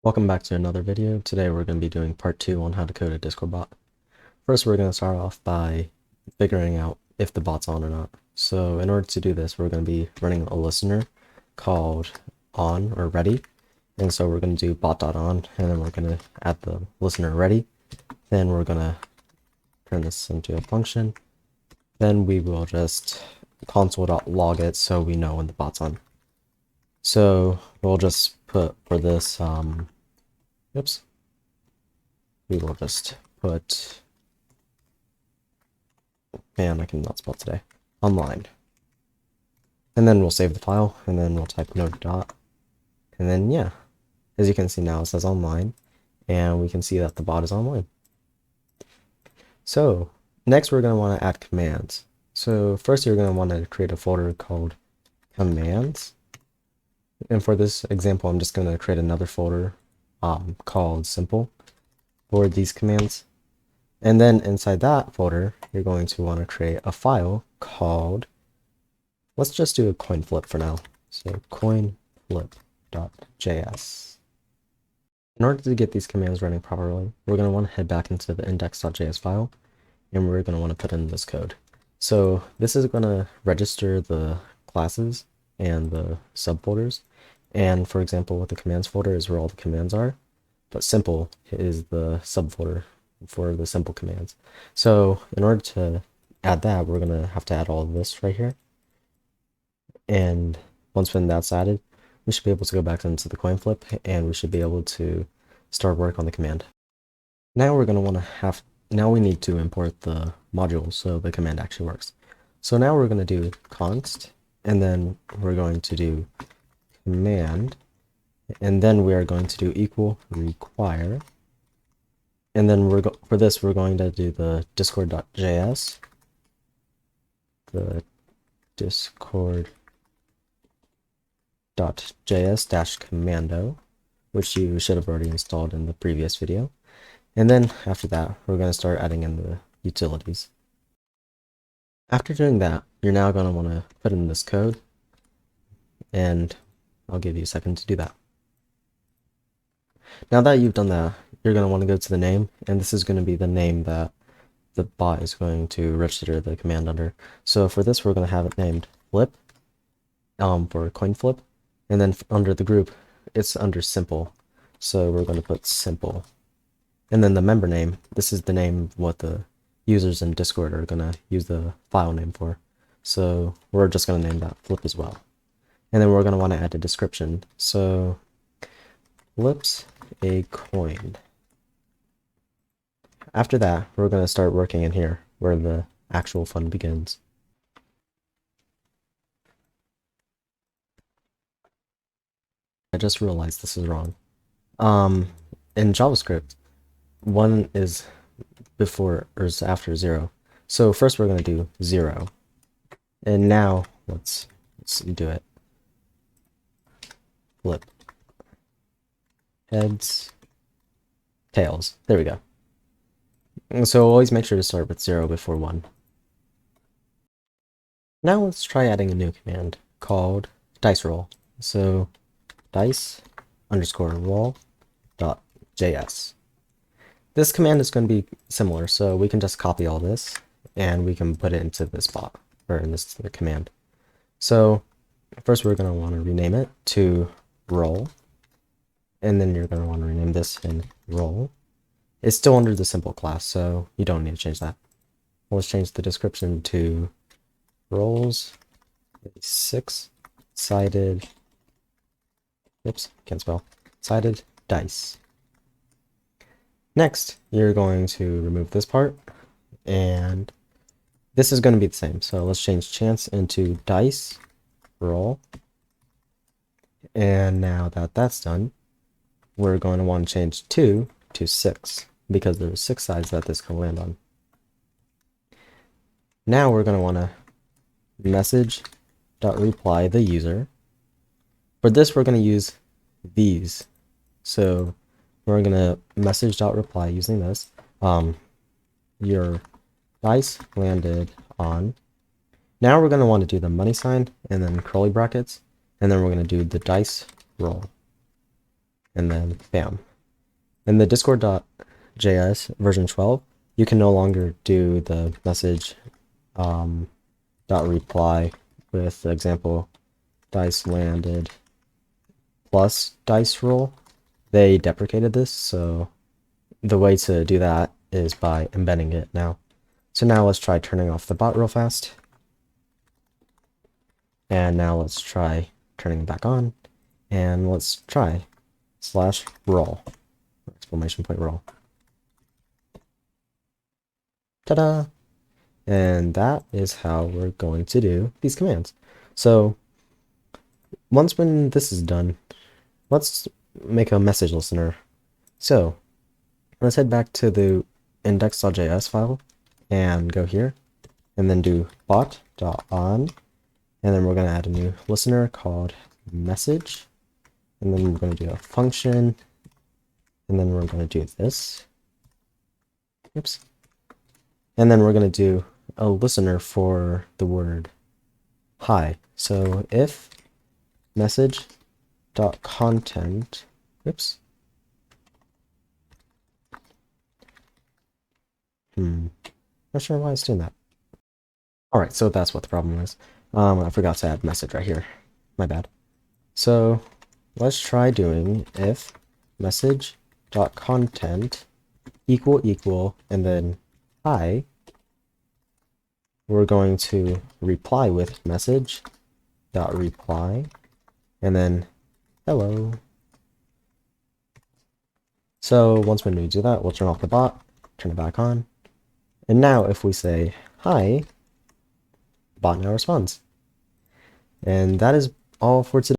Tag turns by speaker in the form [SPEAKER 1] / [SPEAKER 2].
[SPEAKER 1] Welcome back to another video. Today we're going to be doing part 2 on how to code a Discord bot. First we're going to start off by figuring out if the bot's on or not. So in order to do this, we're going to be running a listener called on or ready. And so we're going to do bot.on, and then we're going to add the listener ready. Then we're going to turn this into a function. Then we will just console.log it so we know when the bot's on. So we'll just put for this, we will just put, man, I cannot spell today, online. And then we'll save the file, and then we'll type node dot, and then yeah, as you can see now it says online, and we can see that the bot is online. So next we're going to want to add commands. So first you're going to want to create a folder called commands. And for this example, I'm just going to create another folder called simple for these commands. And then inside that folder, you're going to want to create a file called, let's just do a coin flip for now. So coinflip.js. In order to get these commands running properly, we're going to want to head back into the index.js file, and we're going to want to put in this code. So this is going to register the classes and the subfolders. And for example, with the commands folder is where all the commands are, but simple is the subfolder for the simple commands. So in order to add that, we're going to have to add all of this right here. And once when that's added, we should be able to go back into the coin flip, and we should be able to start work on the command. Now we're going to want to now we need to import the module so the command actually works. So now we're going to do const, and then we're going to do command, and then we are going to do equal require, and then for this we're going to do the discord.js, the discord.js commando, which you should have already installed in the previous video. And then after that, we're going to start adding in the utilities. After doing that, you're now going to want to put in this code, and I'll give you a second to do that. Now that you've done that, you're going to want to go to the name, and this is going to be the name that the bot is going to register the command under. So for this, we're going to have it named flip, for coin flip, and then under the group, it's under simple. So we're going to put simple. And then the member name, this is the name of what the users in Discord are going to use the file name for. So we're just going to name that flip as well. And then we're going to want to add a description. So flips a coin. After that, we're going to start working in here where the actual fun begins. I just realized this is wrong. In JavaScript, 1 is before or is after 0. So first we're going to do 0. And now let's do it. Flip. Heads. Tails. There we go. So always make sure to start with 0 before 1. Now let's try adding a new command called dice roll. So dice _roll.js. This command is going to be similar, so we can just copy all this and we can put it into this bot, or in this command. So first we're going to want to rename it to roll, and then you're going to want to rename this in roll. It's still under the simple class, so you don't need to change that. Let's change the description to rolls 6-sided, oops, can't spell, sided dice. Next, you're going to remove this part, and this is going to be the same. So let's change chance into dice roll. And now that that's done, we're going to want to change 2 to 6 because there's 6 sides that this can land on. Now we're going to want to message.reply the user. For this, we're going to use these. So we're going to message.reply using this. Your dice landed on. Now we're going to want to do the money sign and then curly brackets, and then we're going to do the dice roll. and then bam. In the discord.js version 12, you can no longer do the message dot reply with the example dice landed plus dice roll. They deprecated this, so the way to do that is by embedding it now. So now let's try turning off the bot real fast. And now let's try turning it back on. And let's try /roll, exclamation point roll. Ta-da! And that is how we're going to do these commands. So once when this is done, let's make a message listener. So let's head back to the index.js file and go here and then do bot.on, and then we're going to add a new listener called message, and then we're going to do a function, and then we're going to do this. Oops. And then we're going to do a listener for the word hi. So if message.content, oops. Not sure why it's doing that. Alright, so that's what the problem is. I forgot to add message right here. My bad. So let's try doing if message.content equal and then hi. We're going to reply with message.reply and then hello. So once when we do that, we'll turn off the bot, turn it back on. And now if we say hi, the bot now responds. And that is all for today.